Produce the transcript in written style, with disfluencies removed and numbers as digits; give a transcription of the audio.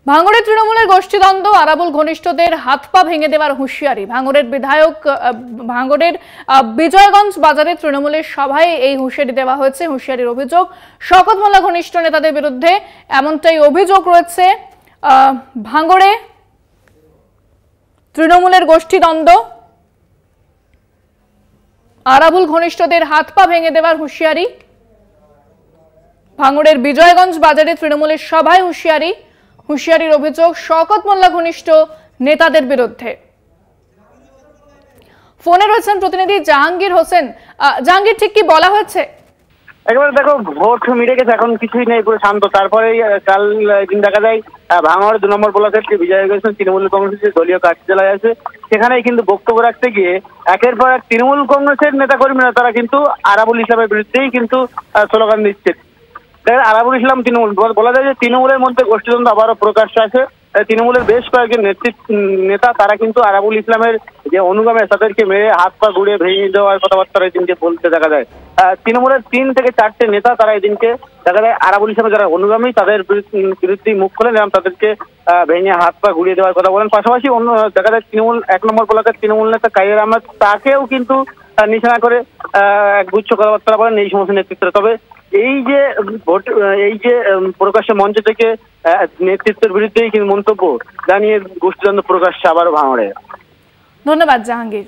ভাঙড়ে তৃণমূলের গোষ্ঠীদ্বন্দ্ব, আরাবুল ঘনিষ্ঠদের হাত পা ভেঙে দেওয়ার হুঁশিয়ারি। ভাঙড়ের বিজয়গঞ্জ বাজারে তৃণমূলের সভায় এই হুঁশিয়ারি দেওয়া হয়েছে। হুঁশিয়ারির অভিযোগ শওকত মোল্লা ঘনিষ্ঠ নেতাদের বিরুদ্ধে, এমনটাই অভিযোগ রয়েছে। ভাঙড়ে তৃণমূলের গোষ্ঠীদ্বন্দ্ব, আরাবুল ঘনিষ্ঠদের হাত পা ভেঙে দেওয়ার হুঁশিয়ারি। ভাঙড়ের বিজয়গঞ্জ বাজারে তৃণমূলের সভায় হুঁশিয়ারির অভিযোগ শওকত মোল্লা ঘনিষ্ঠ নেতাদের বিরুদ্ধে। ফোনে রয়েছেন প্রতিনিধি জাহাঙ্গীর হোসেন। জাহাঙ্গীর, ঠিক কি বলা হয়েছে? একেবারে দেখো, ভোট মিটে গেছে, এখন কিছুই নেই, পুরো শান্ত। তারপরে কাল দিন দেখা যায় ভাঙড় 2 নম্বর ব্লকের বিজয় গেছেন তৃণমূল কংগ্রেসের দলীয় কার্যালয় আছে, সেখানেই কিন্তু বক্তব্য রাখতে গিয়ে একের পর এক তৃণমূল কংগ্রেসের নেতাকর্মীরা তারা কিন্তু আরাবুল ইসলামের বিরুদ্ধেই কিন্তু স্লোগান দিচ্ছে। আরাবুল ইসলাম তৃণমূল, বলা যায় যে তৃণমূলের মধ্যে গোষ্ঠীদ্বন্দ্ব আবারও প্রকাশ্য আছে। তৃণমূলের বেশ কয়েকজন নেতা তারা কিন্তু আরাবুল ইসলামের যে অনুগামী তাদেরকে মেরে হাত পা গুড়িয়ে ভেঙে দেওয়ার কথাবার্তা এদিনকে বলতে দেখা যায়। তৃণমূলের 3 থেকে 4টে নেতা তারা এদিনকে দেখা যায় আরাবুল ইসলামের যারা অনুগামী তাদের বিরুদ্ধে মুখ খোলেন এবং তাদেরকে ভেঙে হাত পা গুড়িয়ে দেওয়ার কথা বলেন। পাশাপাশি অন্য দেখা যায় তৃণমূল 1 নম্বর ব্লকের তৃণমূল নেতা কাইয়ুর আহমেদ, তাকেও কিন্তু নিশানা করে একগুচ্ছ কথাবার্তা বলেন এই সমস্ত নেতৃত্ব। তবে এই যে ভোট, এই যে প্রকাশ্যে মঞ্চ থেকে নেতৃত্বের বিরুদ্ধেই কিন্তু মন্তব্য জানিয়ে গোষ্ঠীদ্বন্দ্ব প্রকাশ্যে আবারও ভাঙড়ে। ধন্যবাদ জাহাঙ্গীর।